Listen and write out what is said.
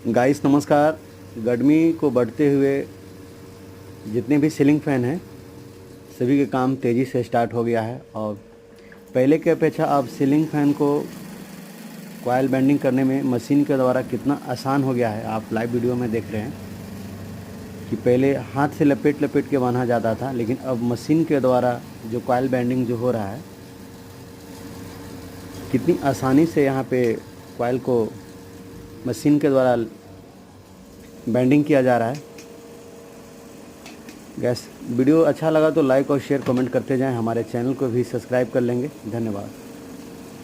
Guys नमस्कार। गर्मी को बढ़ते हुए जितने भी सीलिंग फ़ैन हैं सभी के काम तेज़ी से स्टार्ट हो गया है और पहले की अपेक्षा अब सीलिंग फ़ैन को कॉइल बेंडिंग करने में मशीन के द्वारा कितना आसान हो गया है। आप लाइव वीडियो में देख रहे हैं कि पहले हाथ से लपेट लपेट के बांधा जाता था, लेकिन अब मशीन के द्वारा जो कॉइल बेंडिंग जो हो रहा है कितनी आसानी से यहाँ पे कॉइल को मशीन के द्वारा बेंडिंग किया जा रहा है। गैस वीडियो अच्छा लगा तो लाइक और शेयर कमेंट करते जाएं। हमारे चैनल को भी सब्सक्राइब कर लेंगे। धन्यवाद।